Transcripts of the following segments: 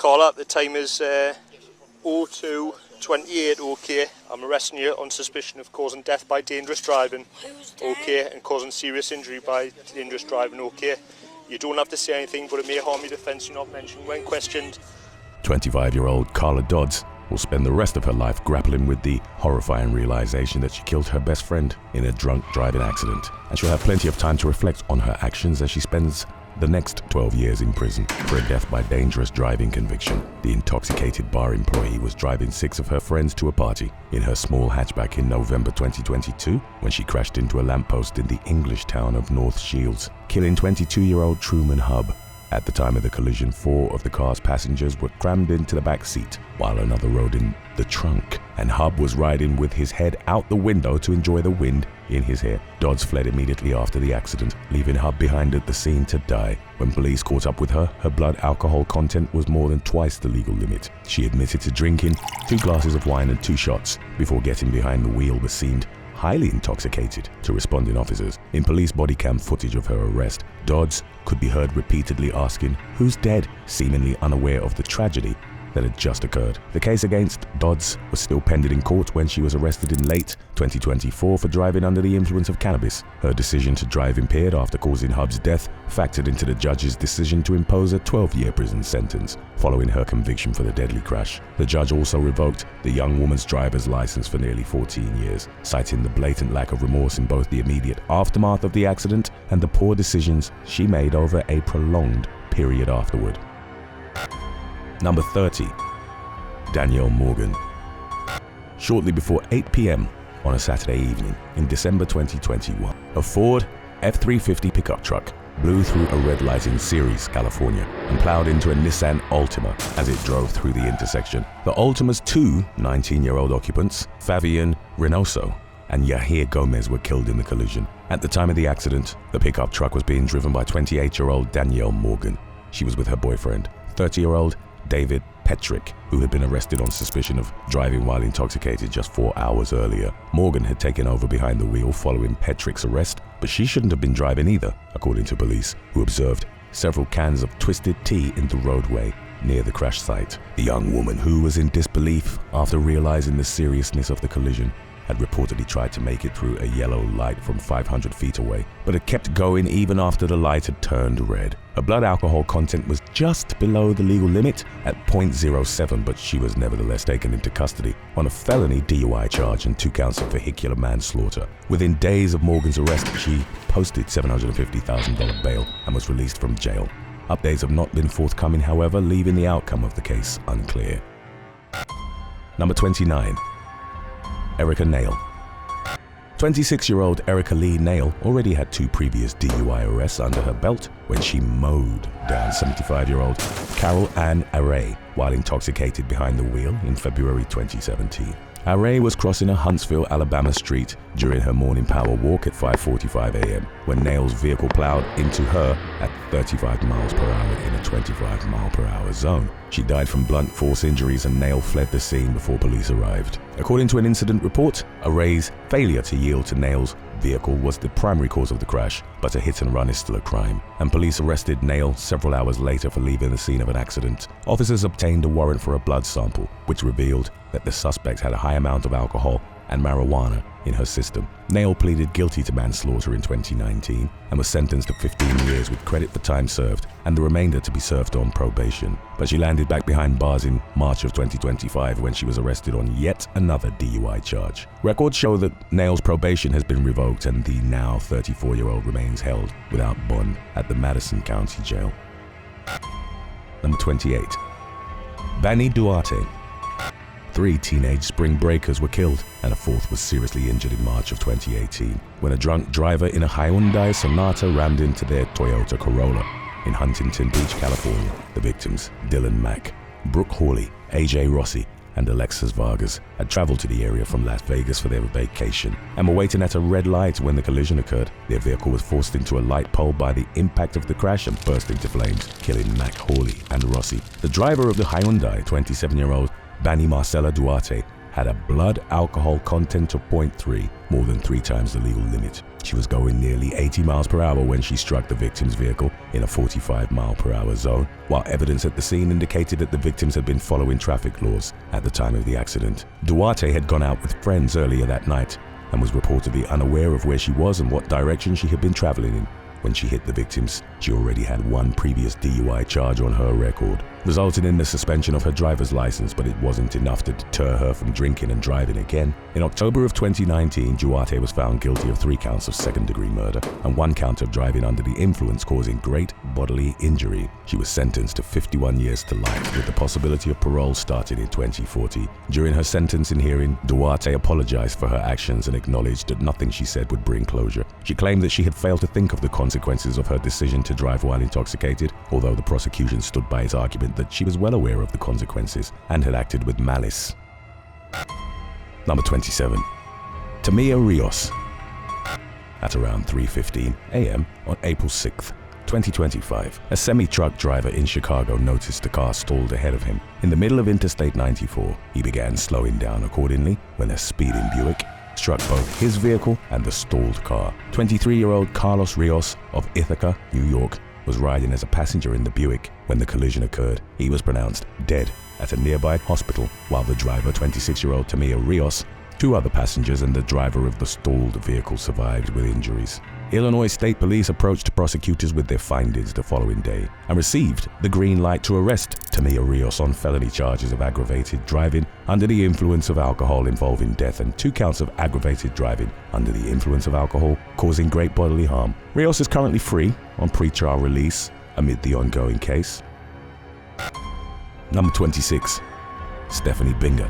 Karla, the time is 02:28 OK. I'm arresting you on suspicion of causing death by dangerous driving OK and causing serious injury by dangerous driving OK. You don't have to say anything, but it may harm your defence. You're not mentioned when questioned. 25-year-old Karla Dodds will spend the rest of her life grappling with the horrifying realization that she killed her best friend in a drunk driving accident, and she'll have plenty of time to reflect on her actions as she spends the next 12 years in prison for a death by dangerous driving conviction. The intoxicated bar employee was driving 6 of her friends to a party in her small hatchback in November 2022 when she crashed into a lamppost in the English town of North Shields, killing 22-year-old Truman Hub. At the time of the collision, 4 of the car's passengers were crammed into the back seat, while another rode in the trunk, and Hub was riding with his head out the window to enjoy the wind in his hair. Dodds fled immediately after the accident, leaving Hub behind at the scene to die. When police caught up with her, her blood alcohol content was more than twice the legal limit. She admitted to drinking 2 glasses of wine and 2 shots before getting behind the wheel, but seemed highly intoxicated to responding officers. In police body cam footage of her arrest, Dodds could be heard repeatedly asking, "Who's dead?" seemingly unaware of the tragedy that had just occurred. The case against Dodds was still pending in court when she was arrested in late 2024 for driving under the influence of cannabis. Her decision to drive impaired after causing Hub's death factored into the judge's decision to impose a 12-year prison sentence following her conviction for the deadly crash. The judge also revoked the young woman's driver's license for nearly 14 years, citing the blatant lack of remorse in both the immediate aftermath of the accident and the poor decisions she made over a prolonged period afterward. Number 30, Danielle Morgan. Shortly before 8 p.m. on a Saturday evening in December 2021, a Ford F-350 pickup truck blew through a red light in Ceres, California, and plowed into a Nissan Altima as it drove through the intersection. The Altima's 2 19-year-old occupants, Fabian Reynoso and Yahir Gomez, were killed in the collision. At the time of the accident, the pickup truck was being driven by 28-year-old Danielle Morgan. She was with her boyfriend, 30-year-old David Petrick, who had been arrested on suspicion of driving while intoxicated just 4 hours earlier. Morgan had taken over behind the wheel following Petrick's arrest, but she shouldn't have been driving either, according to police, who observed several cans of twisted tea in the roadway near the crash site. The young woman, who was in disbelief after realizing the seriousness of the collision, had reportedly tried to make it through a yellow light from 500 feet away, but had kept going even after the light had turned red. Her blood alcohol content was just below the legal limit at 0.07, but she was nevertheless taken into custody on a felony DUI charge and 2 counts of vehicular manslaughter. Within days of Morgan's arrest, she posted $750,000 bail and was released from jail. Updates have not been forthcoming, however, leaving the outcome of the case unclear. Number 29. Erica Nail. 26-year-old Erica Lee Nail already had 2 previous DUI arrests under her belt when she mowed down 75-year-old Carol Ann Araya while intoxicated behind the wheel in February 2017. Araya was crossing a Huntsville, Alabama street during her morning power walk at 5:45 a.m. when Nail's vehicle plowed into her at 35 miles per hour in a 25 mile per hour zone. She died from blunt force injuries and Nail fled the scene before police arrived. According to an incident report, Araya's failure to yield to Nail's vehicle was the primary cause of the crash, but a hit and run is still a crime, and police arrested Nail several hours later for leaving the scene of an accident. Officers obtained a warrant for a blood sample, which revealed that the suspect had a high amount of alcohol and marijuana in her system. Nail pleaded guilty to manslaughter in 2019 and was sentenced to 15 years with credit for time served and the remainder to be served on probation. But she landed back behind bars in March of 2025 when she was arrested on yet another DUI charge. Records show that Nail's probation has been revoked and the now 34-year-old remains held without bond at the Madison County Jail. Number 28. Bani Duarte. 3 teenage spring breakers were killed and a 4th was seriously injured in March of 2018 when a drunk driver in a Hyundai Sonata rammed into their Toyota Corolla in Huntington Beach, California. The victims, Dylan Mack, Brooke Hawley, AJ Rossi, and Alexis Vargas, had traveled to the area from Las Vegas for their vacation and were waiting at a red light when the collision occurred. Their vehicle was forced into a light pole by the impact of the crash and burst into flames, killing Mack, Hawley, and Rossi. The driver of the Hyundai, 27-year-old Bani Marcela Duarte, had a blood alcohol content of 0.3, more than 3 times the legal limit. She was going nearly 80 miles per hour when she struck the victim's vehicle in a 45 mile per hour zone, while evidence at the scene indicated that the victims had been following traffic laws at the time of the accident. Duarte had gone out with friends earlier that night and was reportedly unaware of where she was and what direction she had been traveling in. When she hit the victims, she already had one previous DUI charge on her record, resulting in the suspension of her driver's license, but it wasn't enough to deter her from drinking and driving again. In October of 2019, Duarte was found guilty of 3 counts of second-degree murder and 1 count of driving under the influence causing great bodily injury. She was sentenced to 51 years to life, with the possibility of parole starting in 2040. During her sentencing hearing, Duarte apologized for her actions and acknowledged that nothing she said would bring closure. She claimed that she had failed to think of the consequences of her decision to drive while intoxicated, although the prosecution stood by its argument that she was well aware of the consequences and had acted with malice. Number 27. Tamia Rios. At around 3:15 a.m. on April 6th, 2025, a semi-truck driver in Chicago noticed a car stalled ahead of him. In the middle of Interstate 94, he began slowing down accordingly when a speeding Buick struck both his vehicle and the stalled car. 23-year-old Carlos Rios of Ithaca, New York, was riding as a passenger in the Buick when the collision occurred. He was pronounced dead at a nearby hospital, while the driver, 26-year-old Tamia Rios, 2 other passengers and the driver of the stalled vehicle survived with injuries. Illinois State Police approached prosecutors with their findings the following day and received the green light to arrest Tamia Rios on felony charges of aggravated driving under the influence of alcohol involving death and 2 counts of aggravated driving under the influence of alcohol causing great bodily harm. Rios is currently free on pre-trial release amid the ongoing case. Number 26. Stephanie Binger.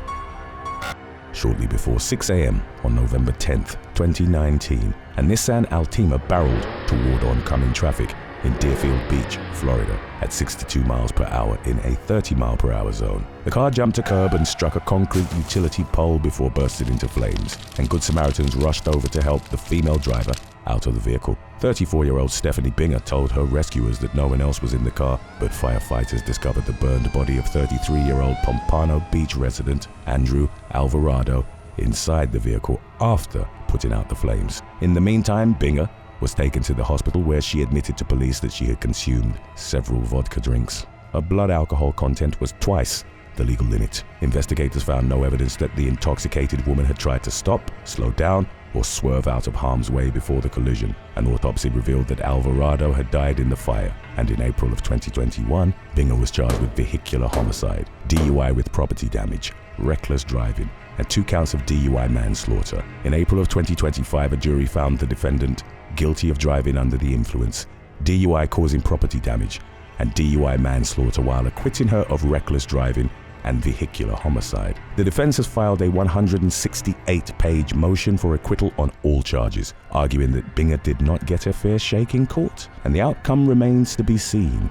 Shortly before 6 a.m. on November 10th, 2019, a Nissan Altima barreled toward oncoming traffic in Deerfield Beach, Florida, at 62 miles per hour in a 30 mile per hour zone. The car jumped a curb and struck a concrete utility pole before bursting into flames, and Good Samaritans rushed over to help the female driver out of the vehicle. 34-year-old Stephanie Binger told her rescuers that no one else was in the car, but firefighters discovered the burned body of 33-year-old Pompano Beach resident Andrew Alvarado inside the vehicle after putting out the flames. In the meantime, Binger was taken to the hospital where she admitted to police that she had consumed several vodka drinks. Her blood alcohol content was twice the legal limit. Investigators found no evidence that the intoxicated woman had tried to stop, slow down, or swerve out of harm's way before the collision. An autopsy revealed that Alvarado had died in the fire, and in April of 2021, Binger was charged with vehicular homicide, DUI with property damage, reckless driving, and 2 counts of DUI manslaughter. In April of 2025, a jury found the defendant guilty of driving under the influence, DUI causing property damage, and DUI manslaughter, while acquitting her of reckless driving and vehicular homicide. The defense has filed a 168-page motion for acquittal on all charges, arguing that Binger did not get a fair shake in court, and the outcome remains to be seen.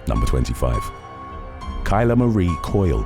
Number 25. Keilah Marie Coyle.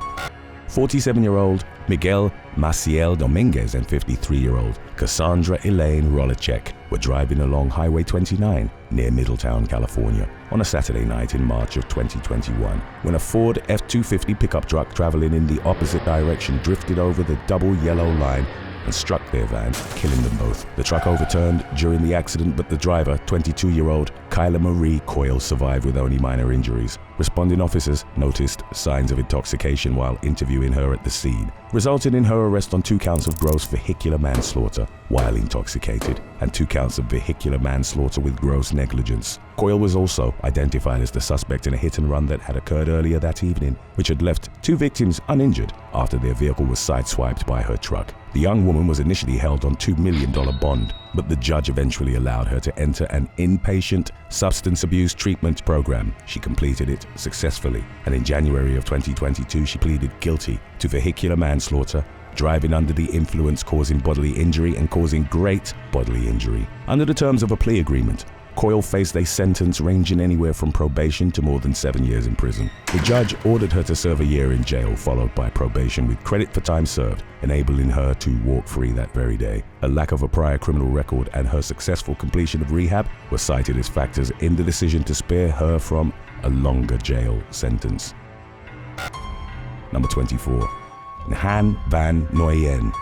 47-year-old Miguel Maciel Dominguez and 53-year-old Cassandra Elaine Rolacek were driving along Highway 29 near Middletown, California on a Saturday night in March of 2021 when a Ford F-250 pickup truck traveling in the opposite direction drifted over the double yellow line and struck their van, killing them both. The truck overturned during the accident, but the driver, 22-year-old Keilah Marie Coyle, survived with only minor injuries. Responding officers noticed signs of intoxication while interviewing her at the scene, resulting in her arrest on 2 counts of gross vehicular manslaughter while intoxicated and 2 counts of vehicular manslaughter with gross negligence. Coyle was also identified as the suspect in a hit-and-run that had occurred earlier that evening, which had left 2 victims uninjured after their vehicle was sideswiped by her truck. The young woman was initially held on $2 million bond, but the judge eventually allowed her to enter an inpatient substance abuse treatment program. She completed it successfully, and in January of 2022, she pleaded guilty to vehicular manslaughter, driving under the influence causing bodily injury, and causing great bodily injury. Under the terms of a plea agreement, Coyle faced a sentence ranging anywhere from probation to more than 7 years in prison. The judge ordered her to serve a year in jail, followed by probation with credit for time served, enabling her to walk free that very day. A lack of a prior criminal record and her successful completion of rehab were cited as factors in the decision to spare her from a longer jail sentence. Number 24. Nhan Van Nguyen.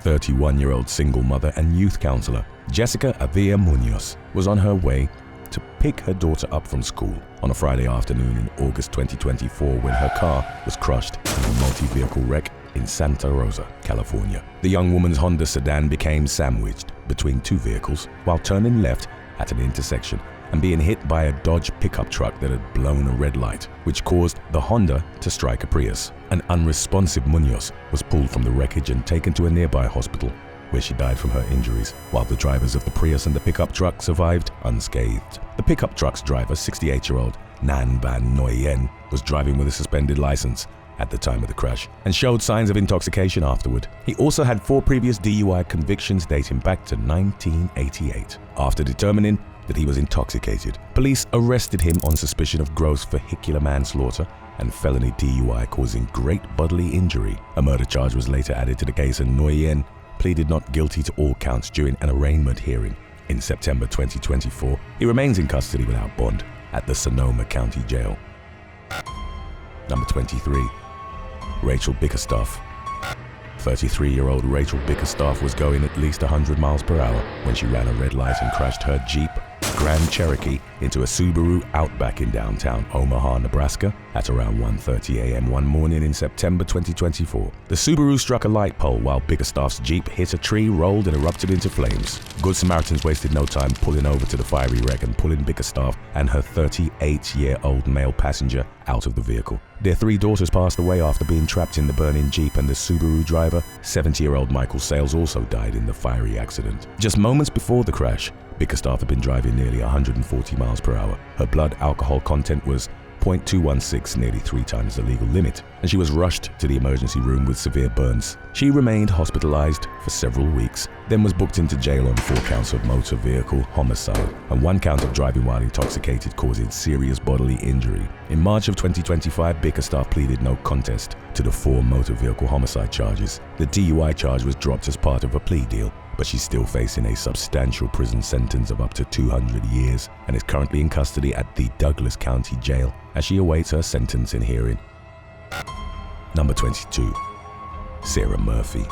31-year-old single mother and youth counselor, Jessica Avia Munoz, was on her way to pick her daughter up from school on a Friday afternoon in August 2024 when her car was crushed in a multi-vehicle wreck in Santa Rosa, California. The young woman's Honda sedan became sandwiched between two vehicles while turning left at an intersection and being hit by a Dodge pickup truck that had blown a red light, which caused the Honda to strike a Prius. An unresponsive Munoz was pulled from the wreckage and taken to a nearby hospital, where she died from her injuries, while the drivers of the Prius and the pickup truck survived unscathed. The pickup truck's driver, 68-year-old Nhan Van Nguyen, was driving with a suspended license at the time of the crash and showed signs of intoxication afterward. He also had 4 previous DUI convictions dating back to 1988. After determining that he was intoxicated, police arrested him on suspicion of gross vehicular manslaughter and felony DUI causing great bodily injury. A murder charge was later added to the case, and Nguyen pleaded not guilty to all counts during an arraignment hearing in September 2024. He remains in custody without bond at the Sonoma County Jail. Number 23. Rachel Bickerstaff. 33-year-old Rachel Bickerstaff was going at least 100 miles per hour when she ran a red light and crashed her Jeep Grand Cherokee into a Subaru Outback in downtown Omaha, Nebraska at around 1:30 a.m. one morning in September 2024. The Subaru struck a light pole while Bickerstaff's Jeep hit a tree, rolled and erupted into flames. Good Samaritans wasted no time pulling over to the fiery wreck and pulling Bickerstaff and her 38-year-old male passenger out of the vehicle. Their 3 daughters passed away after being trapped in the burning Jeep, and the Subaru driver, 70-year-old Michael Sales, also died in the fiery accident. Just moments before the crash, Bickerstaff had been driving nearly 140 miles per hour. Her blood alcohol content was 0.216, nearly 3 times the legal limit, and she was rushed to the emergency room with severe burns. She remained hospitalized for several weeks, then was booked into jail on 4 counts of motor vehicle homicide and 1 count of driving while intoxicated causing serious bodily injury. In March of 2025, Bickerstaff pleaded no contest to the 4 motor vehicle homicide charges. The DUI charge was dropped as part of a plea deal, but she's still facing a substantial prison sentence of up to 200 years and is currently in custody at the Douglas County Jail as she awaits her sentencing hearing. Number 22. Sara Murphy.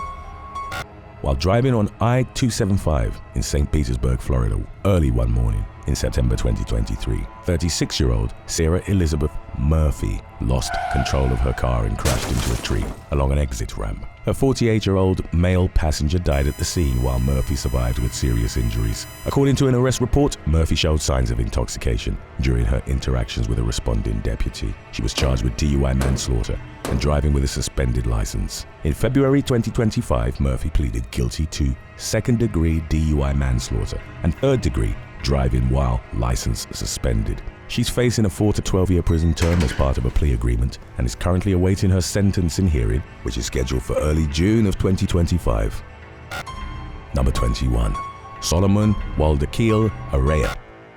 While driving on I-275 in St. Petersburg, Florida, early one morning in September 2023, 36-year-old Sarah Elizabeth Murphy lost control of her car and crashed into a tree along an exit ramp. Her 48-year-old male passenger died at the scene while Murphy survived with serious injuries. According to an arrest report, Murphy showed signs of intoxication during her interactions with a responding deputy. She was charged with DUI manslaughter and driving with a suspended license. In February 2025, Murphy pleaded guilty to second-degree DUI manslaughter and third-degree driving while license suspended. She's facing a 4 to 12-year prison term as part of a plea agreement and is currently awaiting her sentencing hearing, which is scheduled for early June of 2025. Number 21. Solomun Weldekeal Araya.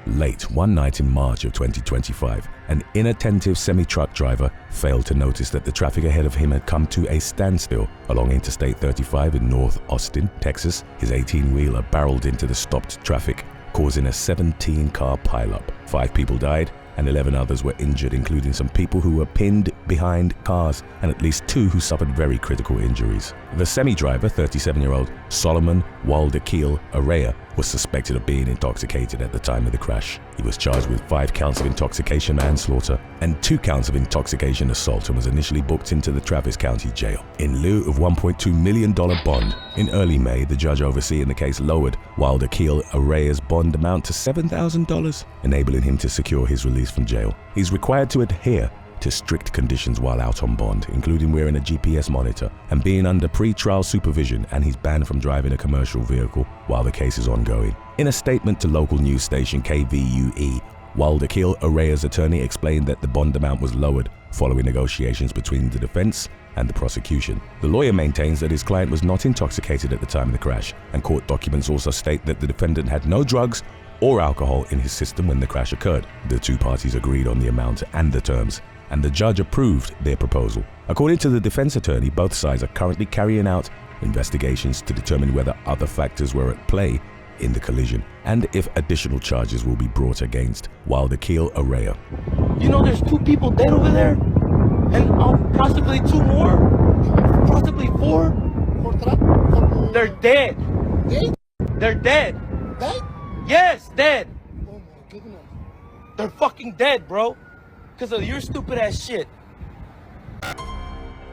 Late one night in March of 2025, an inattentive semi-truck driver failed to notice that the traffic ahead of him had come to a standstill along Interstate 35 in North Austin, Texas. His 18-wheeler barreled into the stopped traffic, causing a 17-car pileup. 5 people died and 11 others were injured, including some people who were pinned behind cars and at least 2 who suffered very critical injuries. The semi-driver, 37-year-old Solomun Weldekeal Araya, was suspected of being intoxicated at the time of the crash. He was charged with 5 counts of intoxication manslaughter and 2 counts of intoxication assault and was initially booked into the Travis County Jail in lieu of $1.2 million bond. In early May, the judge overseeing the case lowered Weldekeal Araya's bond amount to $7,000, enabling him to secure his release from jail. He's required to adhere to strict conditions while out on bond, including wearing a GPS monitor and being under pre-trial supervision, and he's banned from driving a commercial vehicle while the case is ongoing. In a statement to local news station KVUE, Weldekeal Araya's attorney explained that the bond amount was lowered following negotiations between the defense and the prosecution. The lawyer maintains that his client was not intoxicated at the time of the crash, and court documents also state that the defendant had no drugs or alcohol in his system when the crash occurred. The 2 parties agreed on the amount and the terms, and the judge approved their proposal. According to the defense attorney, both sides are currently carrying out investigations to determine whether other factors were at play in the collision and if additional charges will be brought against Weldekeal Araya. You know there's 2 people dead over there? And possibly 2 more? Possibly 4? They're dead. Dead? They're dead. Dead? Yes, dead. Oh my goodness. They're fucking dead, bro. Because of your stupid ass shit.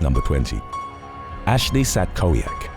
Number 20. Ashley Satkowiak.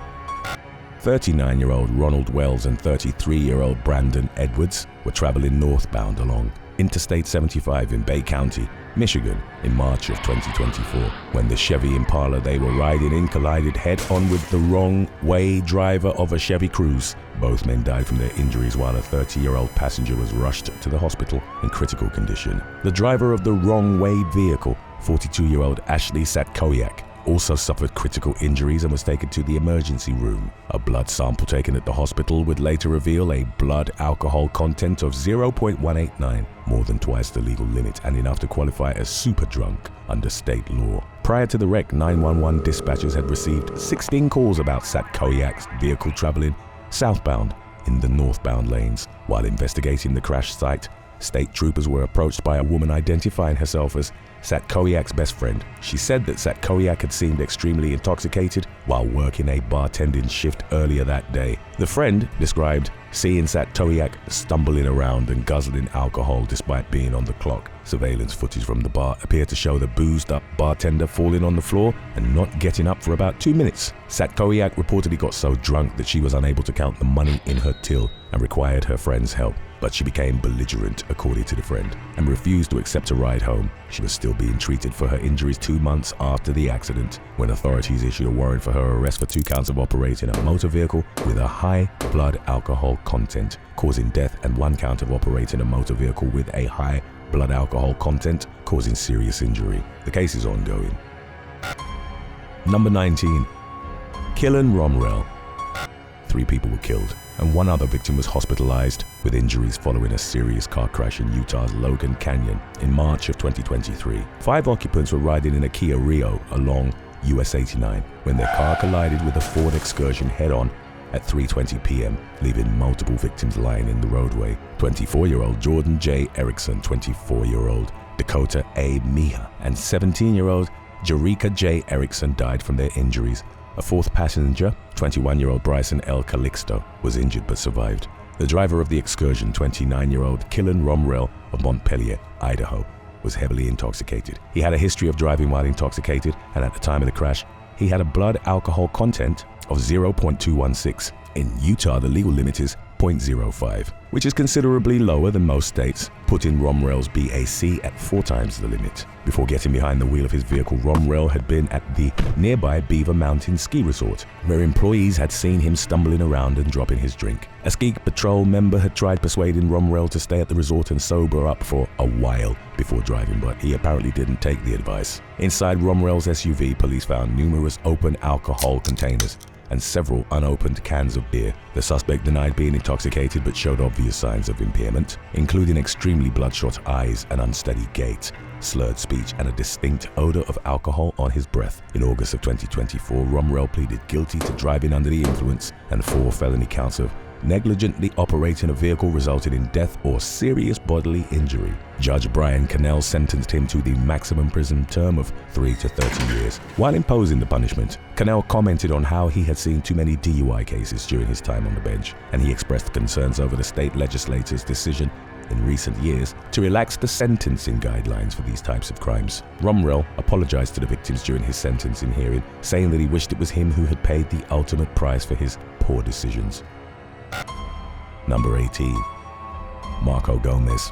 39-year-old Ronald Wells and 33-year-old Brandon Edwards were traveling northbound along Interstate 75 in Bay County, Michigan in March of 2024 when the Chevy Impala they were riding in collided head-on with the wrong-way driver of a Chevy Cruze. Both men died from their injuries while a 30-year-old passenger was rushed to the hospital in critical condition. The driver of the wrong-way vehicle, 42-year-old Ashley Satkowiak, also suffered critical injuries and was taken to the emergency room. A blood sample taken at the hospital would later reveal a blood alcohol content of 0.189, more than twice the legal limit and enough to qualify as super drunk under state law. Prior to the wreck, 911 dispatchers had received 16 calls about Satkowiak's vehicle traveling southbound in the northbound lanes. While investigating the crash site, state troopers were approached by a woman identifying herself as Satkowiak's best friend. She said that Satkowiak had seemed extremely intoxicated while working a bartending shift earlier that day. The friend described seeing Satkowiak stumbling around and guzzling alcohol despite being on the clock. Surveillance footage from the bar appeared to show the boozed-up bartender falling on the floor and not getting up for about 2 minutes. Satkowiak reportedly got so drunk that she was unable to count the money in her till and required her friend's help. But she became belligerent, according to the friend, and refused to accept a ride home. She was still being treated for her injuries 2 months after the accident, when authorities issued a warrant for her arrest for 2 counts of operating a motor vehicle with a high blood alcohol content, causing death, and 1 count of operating a motor vehicle with a high blood alcohol content, causing serious injury. The case is ongoing. Number 19. Kylan Romrell. 3 people were killed, and 1 other victim was hospitalized with injuries following a serious car crash in Utah's Logan Canyon in March of 2023. 5 occupants were riding in a Kia Rio along US 89 when their car collided with a Ford Excursion head-on at 3:20 p.m., leaving multiple victims lying in the roadway. 24-year-old Jordan J. Erickson, 24-year-old Dakota A. Miha, and 17-year-old Jerika J. Erickson died from their injuries. A 4th passenger, 21-year-old Bryson L. Calixto, was injured but survived. The driver of the excursion, 29-year-old Kylan Romrell of Montpelier, Idaho, was heavily intoxicated. He had a history of driving while intoxicated, and at the time of the crash, he had a blood alcohol content of 0.216. In Utah, the legal limit is 0.05, which is considerably lower than most states, putting Romrell's BAC at 4 times the limit. Before getting behind the wheel of his vehicle, Romrell had been at the nearby Beaver Mountain Ski Resort, where employees had seen him stumbling around and dropping his drink. A ski patrol member had tried persuading Romrell to stay at the resort and sober up for a while before driving, but he apparently didn't take the advice. Inside Romrell's SUV, police found numerous open alcohol containers and several unopened cans of beer. The suspect denied being intoxicated but showed obvious signs of impairment, including extremely bloodshot eyes, an unsteady gait, slurred speech, and a distinct odor of alcohol on his breath. In August of 2024, Romrell pleaded guilty to driving under the influence and 4 felony counts of negligently operating a vehicle resulting in death or serious bodily injury. Judge Brian Cannell sentenced him to the maximum prison term of 3 to 30 years. While imposing the punishment, Cannell commented on how he had seen too many DUI cases during his time on the bench, and he expressed concerns over the state legislature's decision in recent years to relax the sentencing guidelines for these types of crimes. Romrell apologized to the victims during his sentencing hearing, saying that he wished it was him who had paid the ultimate price for his poor decisions. Number 18. Marco Gomez.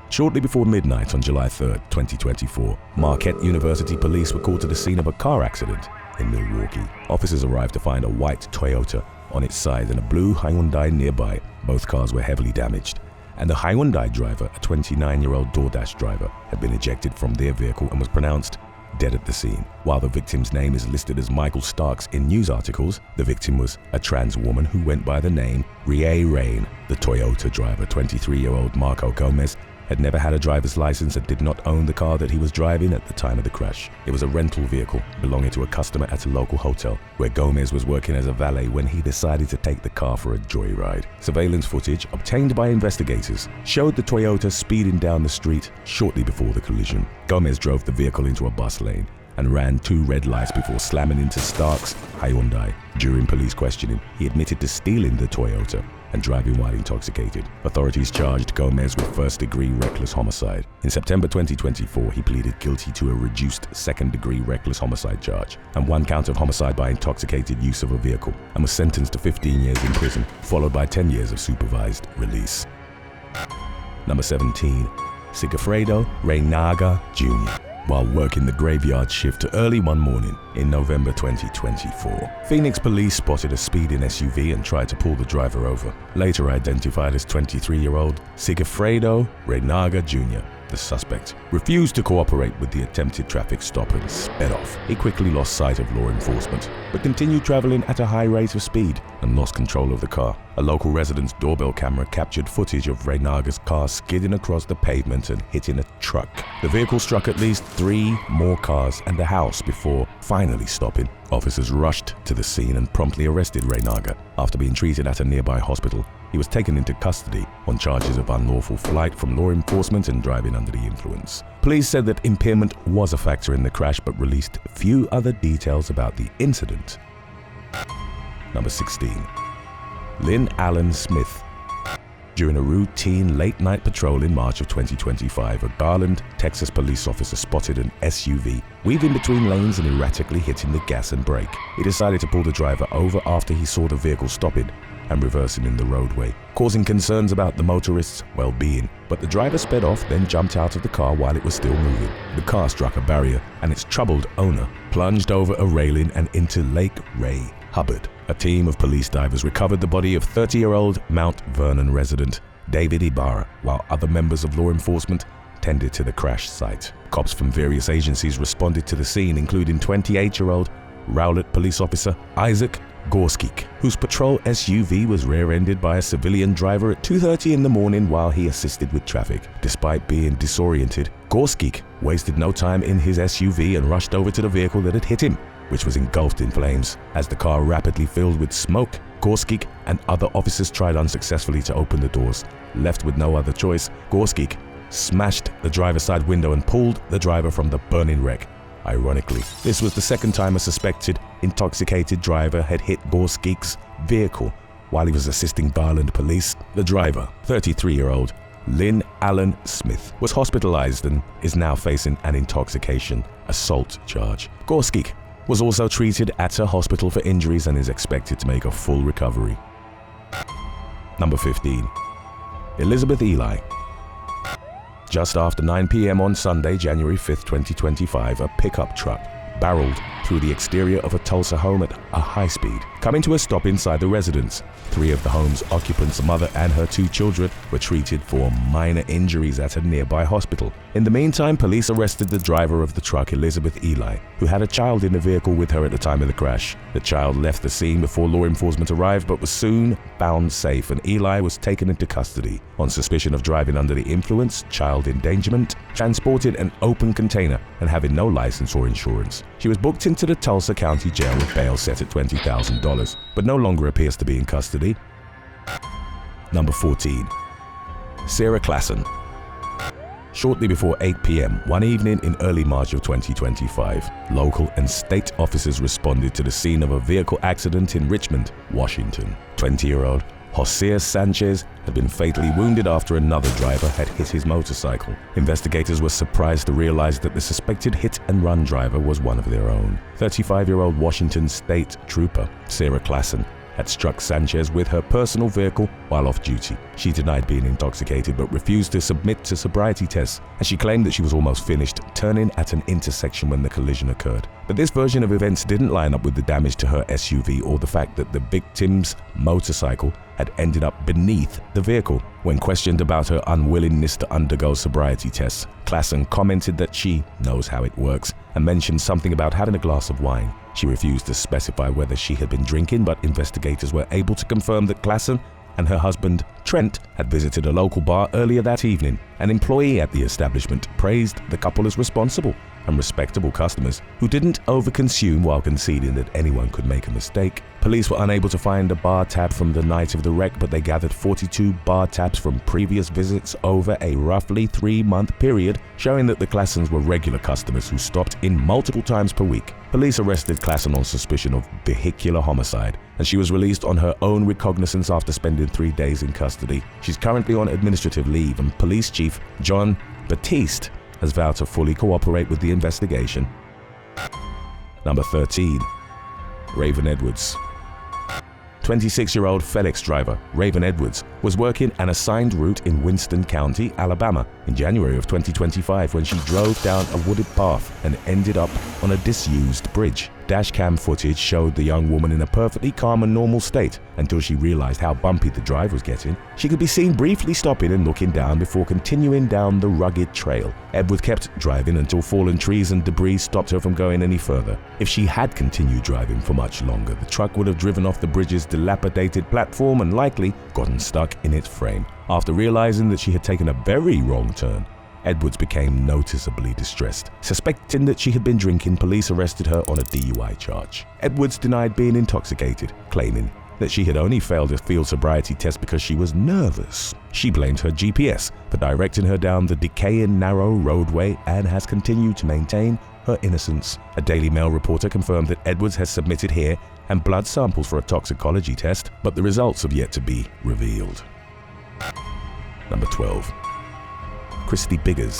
Shortly before midnight on July 3rd, 2024, Marquette University police were called to the scene of a car accident in Milwaukee. Officers arrived to find a white Toyota on its side and a blue Hyundai nearby. Both cars were heavily damaged, and the Hyundai driver, a 29-year-old DoorDash driver, had been ejected from their vehicle and was pronounced dead at the scene. While the victim's name is listed as Michael Starks in news articles, the victim was a trans woman who went by the name Rie Rain. The Toyota driver, 23-year-old Marco Gomez, had never had a driver's license and did not own the car that he was driving at the time of the crash. It was a rental vehicle belonging to a customer at a local hotel, where Gomez was working as a valet when he decided to take the car for a joyride. Surveillance footage obtained by investigators showed the Toyota speeding down the street shortly before the collision. Gomez drove the vehicle into a bus lane and ran 2 red lights before slamming into Stark's Hyundai. During police questioning, he admitted to stealing the Toyota and driving while intoxicated. Authorities charged Gomez with first-degree reckless homicide. In September 2024, he pleaded guilty to a reduced second-degree reckless homicide charge and 1 count of homicide by intoxicated use of a vehicle, and was sentenced to 15 years in prison, followed by 10 years of supervised release. Number 17. Sigifredo Reynaga Jr. While working the graveyard shift early one morning in November 2024, Phoenix police spotted a speeding SUV and tried to pull the driver over. Later identified as 23-year-old Sigifredo Reynaga Jr., the suspect refused to cooperate with the attempted traffic stop and sped off. He quickly lost sight of law enforcement, but continued traveling at a high rate of speed and lost control of the car. A local resident's doorbell camera captured footage of Reynaga's car skidding across the pavement and hitting a truck. The vehicle struck at least 3 more cars and a house before finally stopping. Officers rushed to the scene and promptly arrested Reynaga. After being treated at a nearby hospital, he was taken into custody on charges of unlawful flight from law enforcement and driving under the influence. Police said that impairment was a factor in the crash, but released few other details about the incident. Number 16. Lyn Alan Smith. During a routine late-night patrol in March of 2025, a Garland, Texas police officer spotted an SUV weaving between lanes and erratically hitting the gas and brake. He decided to pull the driver over after he saw the vehicle stopping and reversing in the roadway, causing concerns about the motorist's well-being. But the driver sped off, then jumped out of the car while it was still moving. The car struck a barrier, and its troubled owner plunged over a railing and into Lake Ray Hubbard. A team of police divers recovered the body of 30-year-old Mount Vernon resident David Ibarra, while other members of law enforcement tended to the crash site. Cops from various agencies responded to the scene, including 28-year-old Rowlett police officer Isaac Gorskik, whose patrol SUV was rear-ended by a civilian driver at 2:30 in the morning while he assisted with traffic. Despite being disoriented, Gorskik wasted no time in his SUV and rushed over to the vehicle that had hit him, which was engulfed in flames. As the car rapidly filled with smoke, Gorskik and other officers tried unsuccessfully to open the doors. Left with no other choice, Gorskik smashed the driver's side window and pulled the driver from the burning wreck. Ironically, this was the second time a suspected intoxicated driver had hit Gorskik's vehicle while he was assisting Garland police. The driver, 33-year-old Lyn Alan Smith, was hospitalized and is now facing an intoxication assault charge. Gorskik was also treated at a hospital for injuries and is expected to make a full recovery. Number 15. Elizabeth Eli. Just after 9 p.m. on Sunday, January 5th, 2025, a pickup truck barreled through the exterior of a Tulsa home at a high speed, coming to a stop inside the residence. 3 of the home's occupants, a mother and her 2 children, were treated for minor injuries at a nearby hospital. In the meantime, police arrested the driver of the truck, Elizabeth Eli, who had a child in the vehicle with her at the time of the crash. The child left the scene before law enforcement arrived, but was soon found safe, and Eli was taken into custody on suspicion of driving under the influence, child endangerment, transporting an open container, and having no license or insurance. She was booked into the Tulsa County Jail with bail set at $20,000, but no longer appears to be in custody. Number 14. Sarah Clasen. Shortly before 8 p.m. one evening in early March of 2025, local and state officers responded to the scene of a vehicle accident in Richmond, Washington. 20-year-old Jose Sanchez had been fatally wounded after another driver had hit his motorcycle. Investigators were surprised to realize that the suspected hit-and-run driver was one of their own. 35-year-old Washington State Trooper Sarah Clasen had struck Sanchez with her personal vehicle while off duty. She denied being intoxicated but refused to submit to sobriety tests, and she claimed that she was almost finished turning at an intersection when the collision occurred. But this version of events didn't line up with the damage to her SUV or the fact that the victim's motorcycle had ended up beneath the vehicle. When questioned about her unwillingness to undergo sobriety tests, Clasen commented that she knows how it works and mentioned something about having a glass of wine. She refused to specify whether she had been drinking, but investigators were able to confirm that Clasen and her husband, Trent, had visited a local bar earlier that evening. An employee at the establishment praised the couple as responsible and respectable customers who didn't overconsume while conceding that anyone could make a mistake. Police were unable to find a bar tab from the night of the wreck, but they gathered 42 bar tabs from previous visits over a roughly 3-month period, showing that the Clasens were regular customers who stopped in multiple times per week. Police arrested Clasen on suspicion of vehicular homicide, and she was released on her own recognizance after spending 3 days in custody. She's currently on administrative leave, and Police Chief John Batiste has vowed to fully cooperate with the investigation. Number 13. Raven Edwards. 26-year-old FedEx driver Raven Edwards was working an assigned route in Winston County, Alabama in January of 2025 when she drove down a wooded path and ended up on a disused bridge. Dashcam footage showed the young woman in a perfectly calm and normal state until she realized how bumpy the drive was getting. She could be seen briefly stopping and looking down before continuing down the rugged trail. Edwards kept driving until fallen trees and debris stopped her from going any further. If she had continued driving for much longer, the truck would have driven off the bridge's dilapidated platform and likely gotten stuck in its frame. After realizing that she had taken a very wrong turn, Edwards became noticeably distressed. Suspecting that she had been drinking, police arrested her on a DUI charge. Edwards denied being intoxicated, claiming that she had only failed a field sobriety test because she was nervous. She blamed her GPS for directing her down the decaying narrow roadway and has continued to maintain her innocence. A Daily Mail reporter confirmed that Edwards has submitted hair and blood samples for a toxicology test, but the results have yet to be revealed. Number 12. Christie Biggers.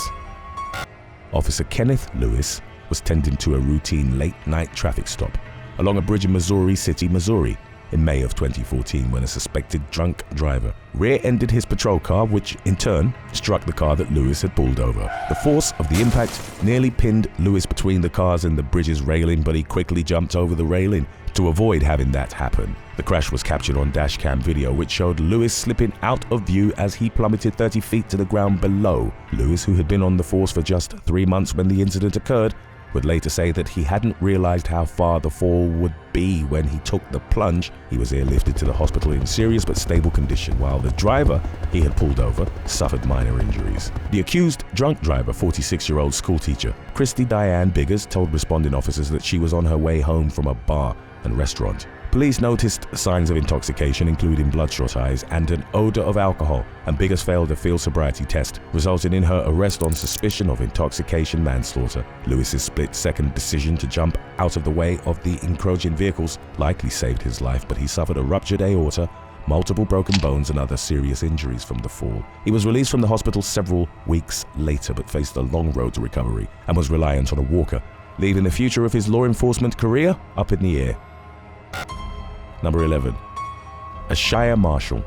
Officer Kenneth Lewis was tending to a routine late-night traffic stop along a bridge in Missouri City, Missouri, in May of 2014 when a suspected drunk driver rear-ended his patrol car, which in turn struck the car that Lewis had pulled over. The force of the impact nearly pinned Lewis between the cars and the bridge's railing, but he quickly jumped over the railing to avoid having that happen. The crash was captured on dashcam video, which showed Lewis slipping out of view as he plummeted 30 feet to the ground below. Lewis, who had been on the force for just 3 months when the incident occurred, would later say that he hadn't realized how far the fall would be when he took the plunge. He was airlifted to the hospital in serious but stable condition, while the driver he had pulled over suffered minor injuries. The accused drunk driver, 46-year-old schoolteacher Christie Diane Biggers, told responding officers that she was on her way home from a bar and restaurant. Police noticed signs of intoxication, including bloodshot eyes and an odor of alcohol, and Biggers failed a field sobriety test, resulting in her arrest on suspicion of intoxication manslaughter. Lewis's split-second decision to jump out of the way of the encroaching vehicles likely saved his life, but he suffered a ruptured aorta, multiple broken bones, and other serious injuries from the fall. He was released from the hospital several weeks later, but faced a long road to recovery and was reliant on a walker, leaving the future of his law enforcement career up in the air. Number 11. Ashia Marshall.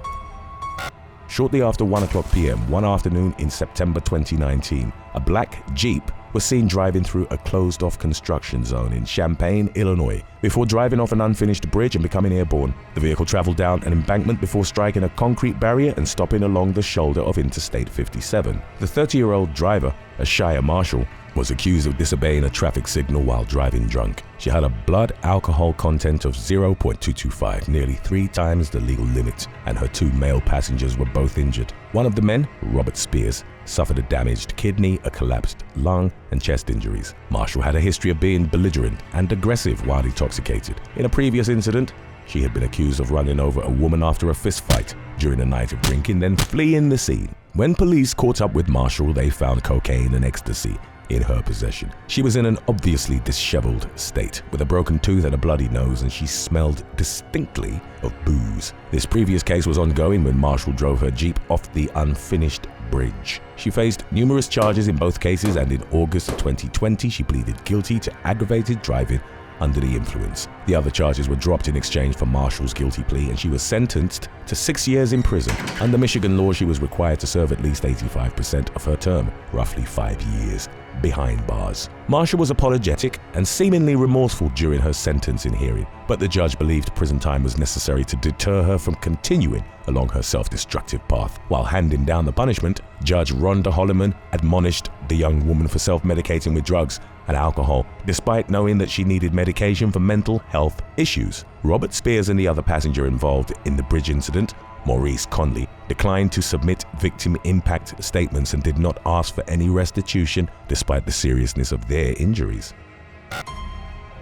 Shortly after 1:00 p.m. one afternoon in September 2019, a black Jeep was seen driving through a closed-off construction zone in Champaign, Illinois. Before driving off an unfinished bridge and becoming airborne, the vehicle traveled down an embankment before striking a concrete barrier and stopping along the shoulder of Interstate 57. The 30-year-old driver, Ashia Marshall, was accused of disobeying a traffic signal while driving drunk. She had a blood alcohol content of 0.225, nearly 3 times the legal limit, and her 2 male passengers were both injured. One of the men, Robert Spears, suffered a damaged kidney, a collapsed lung, and chest injuries. Marshall had a history of being belligerent and aggressive while intoxicated. In a previous incident, she had been accused of running over a woman after a fistfight during a night of drinking, then fleeing the scene. When police caught up with Marshall, they found cocaine and ecstasy in her possession. She was in an obviously disheveled state, with a broken tooth and a bloody nose, and she smelled distinctly of booze. This previous case was ongoing when Marshall drove her Jeep off the unfinished bridge. She faced numerous charges in both cases, and in August 2020, she pleaded guilty to aggravated driving under the influence. The other charges were dropped in exchange for Marshall's guilty plea, and she was sentenced to 6 years in prison. Under Michigan law, she was required to serve at least 85% of her term, roughly 5 years, behind bars. Marshall was apologetic and seemingly remorseful during her sentencing hearing, but the judge believed prison time was necessary to deter her from continuing along her self-destructive path. While handing down the punishment, Judge Rhonda Holloman admonished the young woman for self-medicating with drugs and alcohol, despite knowing that she needed medication for mental health issues. Robert Spears and the other passenger involved in the bridge incident, Maurice Conley, declined to submit victim impact statements and did not ask for any restitution despite the seriousness of their injuries.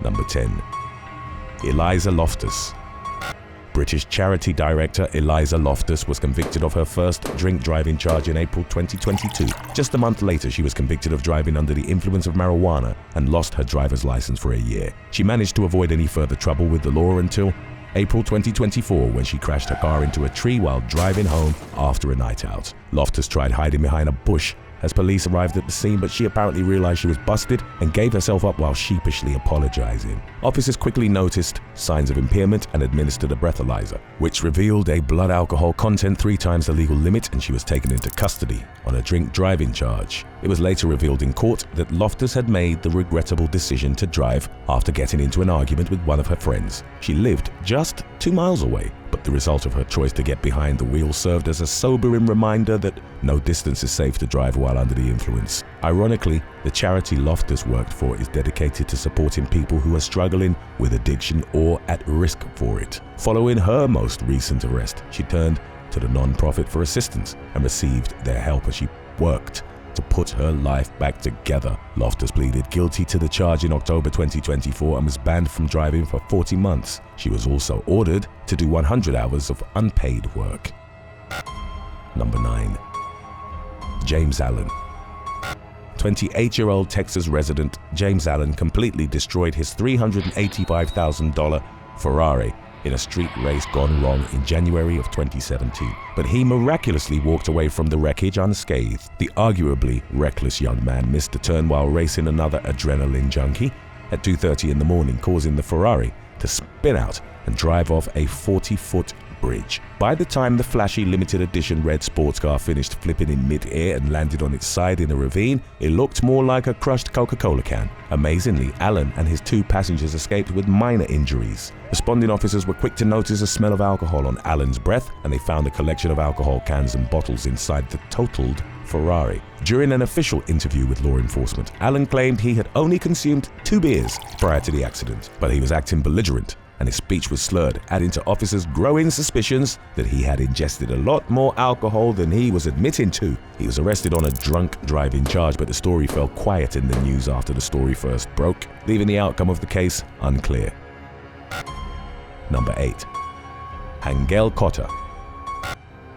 Number 10. Eliza Loftus. British charity director Eliza Loftus was convicted of her first drink driving charge in April 2022. Just a month later, she was convicted of driving under the influence of marijuana and lost her driver's license for a year. She managed to avoid any further trouble with the law until April 2024, when she crashed her car into a tree while driving home after a night out. Loftus tried hiding behind a bush as police arrived at the scene, but she apparently realized she was busted and gave herself up while sheepishly apologizing. Officers quickly noticed signs of impairment and administered a breathalyzer, which revealed a blood alcohol content 3 times the legal limit, and she was taken into custody on a drink driving charge. It was later revealed in court that Loftus had made the regrettable decision to drive after getting into an argument with one of her friends. She lived just 2 miles away, but the result of her choice to get behind the wheel served as a sobering reminder that no distance is safe to drive while under the influence. Ironically, the charity Loftus worked for is dedicated to supporting people who are struggling with addiction or at risk for it. Following her most recent arrest, she turned to the non-profit for assistance and received their help as she worked to put her life back together. Loftus pleaded guilty to the charge in October 2024 and was banned from driving for 40 months. She was also ordered to do 100 hours of unpaid work. Number 9. James Allen. 28-year-old Texas resident James Allen completely destroyed his $385,000 Ferrari in a street race gone wrong in January of 2017. But he miraculously walked away from the wreckage unscathed. The arguably reckless young man missed a turn while racing another adrenaline junkie at 2:30 in the morning, causing the Ferrari to spin out and drive off a 40-foot bridge. By the time the flashy limited edition red sports car finished flipping in mid-air and landed on its side in a ravine, it looked more like a crushed Coca-Cola can. Amazingly, Allen and his 2 passengers escaped with minor injuries. Responding officers were quick to notice a smell of alcohol on Allen's breath, and they found a collection of alcohol cans and bottles inside the totaled Ferrari. During an official interview with law enforcement, Allen claimed he had only consumed 2 beers prior to the accident, but he was acting belligerent and his speech was slurred, adding to officers' growing suspicions that he had ingested a lot more alcohol than he was admitting to. He was arrested on a drunk driving charge, but the story fell quiet in the news after the story first broke, leaving the outcome of the case unclear. Number 8. Angel Cota.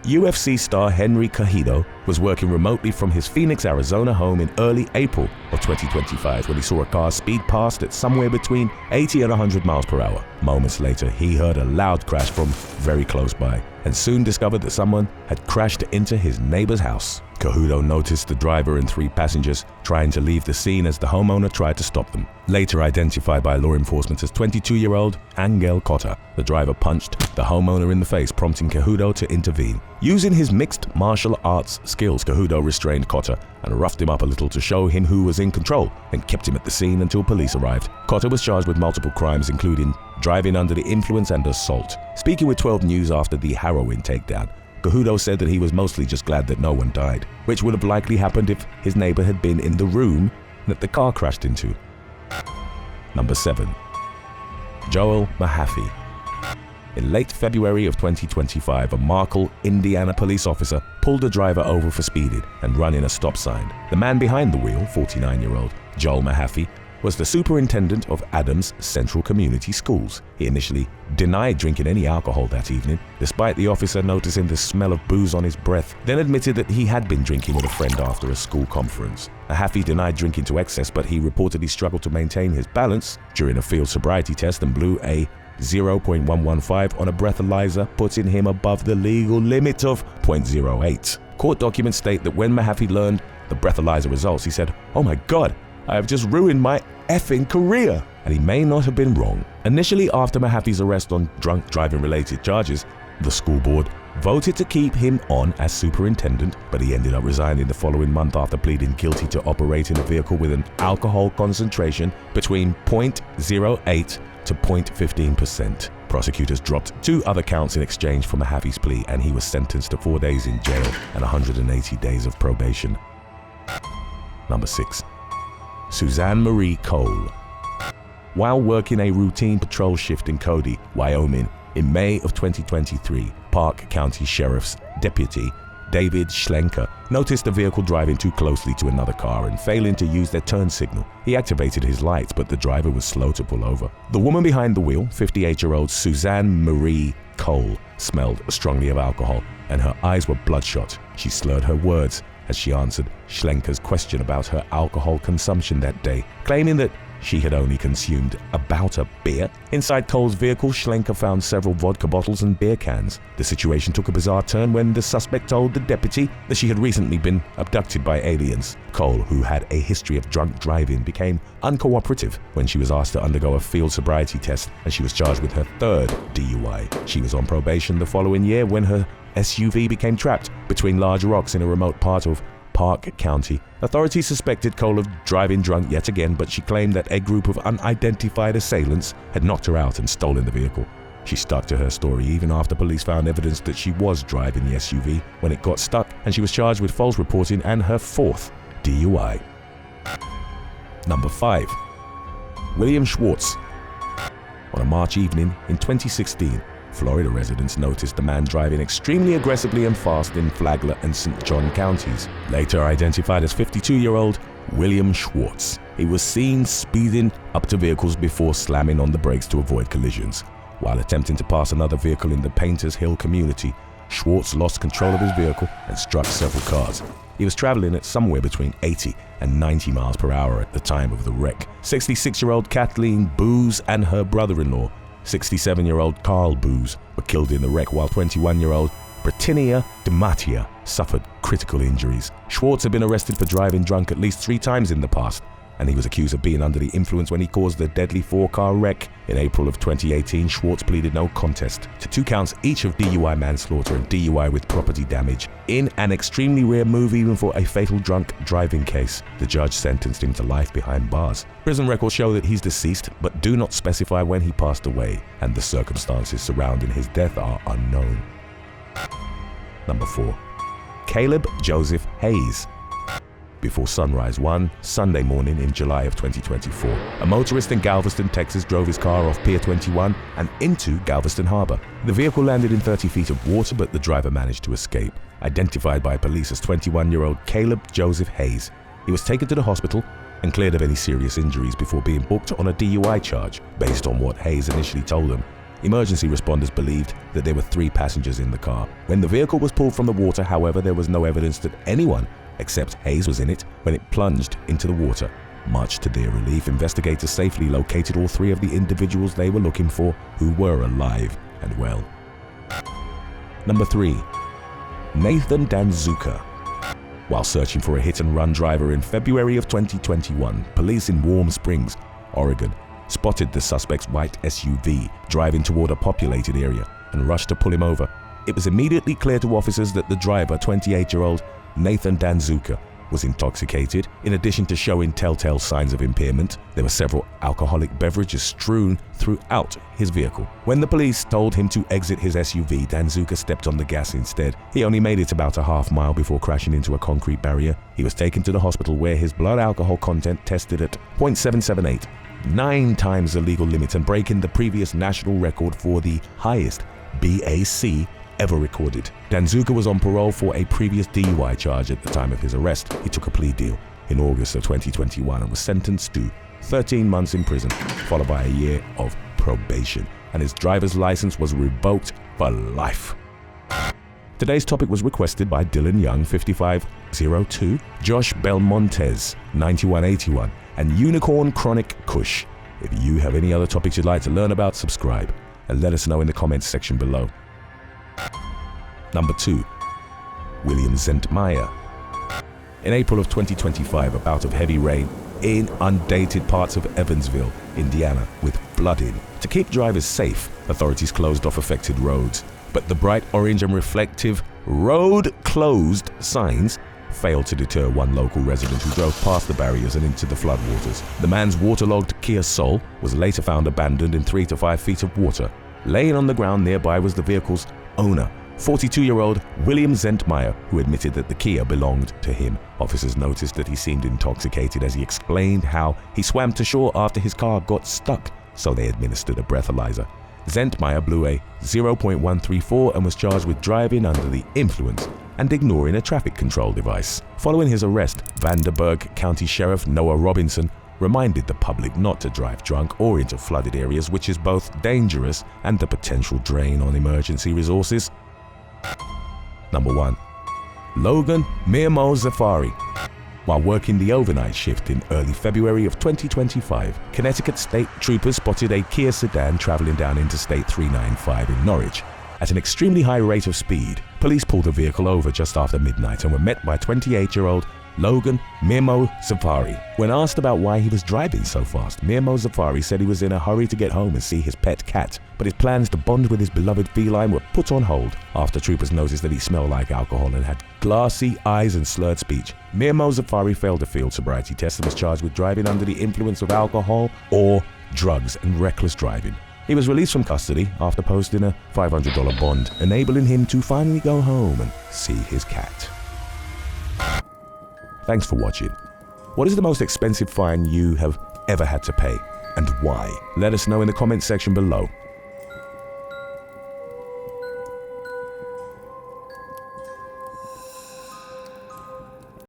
UFC star Henry Cejudo was working remotely from his Phoenix, Arizona home in early April of 2025 when he saw a car speed past at somewhere between 80 and 100 miles per hour. Moments later, he heard a loud crash from very close by and soon discovered that someone had crashed into his neighbor's house. Cejudo noticed the driver and 3 passengers trying to leave the scene as the homeowner tried to stop them. Later identified by law enforcement as 22-year-old Angel Cota, the driver punched the homeowner in the face, prompting Cejudo to intervene. Using his mixed martial arts skills, Cejudo restrained Cota and roughed him up a little to show him who was in control and kept him at the scene until police arrived. Cota was charged with multiple crimes, including driving under the influence and assault. Speaking with 12 News after the harrowing takedown, Cejudo said that he was mostly just glad that no one died, which would have likely happened if his neighbor had been in the room that the car crashed into. Number 7. Joel Mahaffey. In late February of 2025, a Markle, Indiana police officer pulled a driver over for speeding and running a stop sign. The man behind the wheel, 49-year-old Joel Mahaffey, was the superintendent of Adams Central Community Schools. He initially denied drinking any alcohol that evening, despite the officer noticing the smell of booze on his breath, then admitted that he had been drinking with a friend after a school conference. Mahaffey denied drinking to excess, but he reportedly struggled to maintain his balance during a field sobriety test and blew a 0.115 on a breathalyzer, putting him above the legal limit of 0.08. Court documents state that when Mahaffey learned the breathalyzer results, he said, "Oh my God, I have just ruined my effing career." And he may not have been wrong. Initially, after Mahaffey's arrest on drunk driving related charges, the school board voted to keep him on as superintendent, but he ended up resigning the following month after pleading guilty to operating a vehicle with an alcohol concentration between 0.08 to 0.15%. Prosecutors dropped 2 other counts in exchange for Mahaffey's plea, and he was sentenced to 4 days in jail and 180 days of probation. Number 6. Suzanne Marie Coyle. While working a routine patrol shift in Cody, Wyoming, in May of 2023, Park County Sheriff's Deputy David Schlenker noticed the vehicle driving too closely to another car and failing to use their turn signal. He activated his lights, but the driver was slow to pull over. The woman behind the wheel, 58-year-old Suzanne Marie Coyle, smelled strongly of alcohol, and her eyes were bloodshot. She slurred her words as she answered Schlenker's question about her alcohol consumption that day, claiming that she had only consumed about a beer. Inside Cole's vehicle, Schlenker found several vodka bottles and beer cans. The situation took a bizarre turn when the suspect told the deputy that she had recently been abducted by aliens. Cole, who had a history of drunk driving, became uncooperative when she was asked to undergo a field sobriety test, and she was charged with her third DUI. She was on probation the following year when her SUV became trapped between large rocks in a remote part of Park County. Authorities suspected Cole of driving drunk yet again, but she claimed that a group of unidentified assailants had knocked her out and stolen the vehicle. She stuck to her story even after police found evidence that she was driving the SUV when it got stuck, and she was charged with false reporting and her fourth DUI. Number 5. William Schwarz. On a March evening in 2016, Florida residents noticed a man driving extremely aggressively and fast in Flagler and St. John counties, later identified as 52-year-old William Schwarz. He was seen speeding up to vehicles before slamming on the brakes to avoid collisions. While attempting to pass another vehicle in the Painters Hill community, Schwarz lost control of his vehicle and struck several cars. He was traveling at somewhere between 80 and 90 miles per hour at the time of the wreck. 66-year-old Kathleen Booz and her brother-in-law, 67-year-old Carl Booz, were killed in the wreck, while 21-year-old Britannia DiMattia suffered critical injuries. Schwarz had been arrested for driving drunk at least 3 times in the past, and he was accused of being under the influence when he caused the deadly 4-car wreck. In April of 2018, Schwarz pleaded no contest to 2 counts each of DUI manslaughter and DUI with property damage. In an extremely rare move even for a fatal drunk driving case, the judge sentenced him to life behind bars. Prison records show that he's deceased, but do not specify when he passed away, and the circumstances surrounding his death are unknown. Number 4. Caleb Joseph Hayes. Before sunrise one Sunday morning in July of 2024, a motorist in Galveston, Texas drove his car off Pier 21 and into Galveston Harbor. The vehicle landed in 30 feet of water, but the driver managed to escape. Identified by police as 21-year-old Caleb Joseph Hayes, he was taken to the hospital and cleared of any serious injuries before being booked on a DUI charge. Based on what Hayes initially told them, emergency responders believed that there were 3 passengers in the car. When the vehicle was pulled from the water, however, there was no evidence that anyone except Hayes was in it when it plunged into the water. Much to their relief, investigators safely located all 3 of the individuals they were looking for, who were alive and well. Number 3. Nathan Danzuka. While searching for a hit-and-run driver in February of 2021, police in Warm Springs, Oregon, spotted the suspect's white SUV driving toward a populated area and rushed to pull him over. It was immediately clear to officers that the driver, 28-year-old Nathan Danzuka, was intoxicated. In addition to showing telltale signs of impairment, there were several alcoholic beverages strewn throughout his vehicle. When the police told him to exit his SUV, Danzuka stepped on the gas instead. He only made it about a half mile before crashing into a concrete barrier. He was taken to the hospital where his blood alcohol content tested at 0.778, 9 times the legal limit and breaking the previous national record for the highest BAC ever recorded. Danzuka was on parole for a previous DUI charge at the time of his arrest. He took a plea deal in August of 2021 and was sentenced to 13 months in prison, followed by a year of probation, and his driver's license was revoked for life. Today's topic was requested by Dylan Young, 5502, Josh Belmontes, 9181, and Unicorn Chronic Kush. If you have any other topics you'd like to learn about, subscribe and let us know in the comments section below. Number 2. William Zentmyer. In April of 2025, a bout of heavy rain in undated parts of Evansville, Indiana, with flooding. To keep drivers safe, authorities closed off affected roads, but the bright orange and reflective "Road Closed" signs failed to deter one local resident who drove past the barriers and into the floodwaters. The man's waterlogged Kia Soul was later found abandoned in 3 to 5 feet of water. Laying on the ground nearby was the vehicle's owner, 42-year-old William Zentmyer, who admitted that the Kia belonged to him. Officers noticed that he seemed intoxicated as he explained how he swam to shore after his car got stuck, so they administered a breathalyzer. Zentmyer blew a 0.134 and was charged with driving under the influence and ignoring a traffic control device. Following his arrest, Vanderburg County Sheriff Noah Robinson reminded the public not to drive drunk or into flooded areas, which is both dangerous and a potential drain on emergency resources. Number 1. Logan Mirmozaffari. While working the overnight shift in early February of 2025, Connecticut State Troopers spotted a Kia sedan traveling down Interstate 395 in Norwich. At an extremely high rate of speed, police pulled the vehicle over just after midnight and were met by 28-year-old Logan Mirmozaffari. When asked about why he was driving so fast, Mirmozaffari said he was in a hurry to get home and see his pet cat, but his plans to bond with his beloved feline were put on hold after troopers noticed that he smelled like alcohol and had glassy eyes and slurred speech. Mirmozaffari failed a field sobriety test and was charged with driving under the influence of alcohol or drugs and reckless driving. He was released from custody after posting a $500 bond, enabling him to finally go home and see his cat. Thanks for watching. What is the most expensive fine you have ever had to pay, and why? Let us know in the comments section below.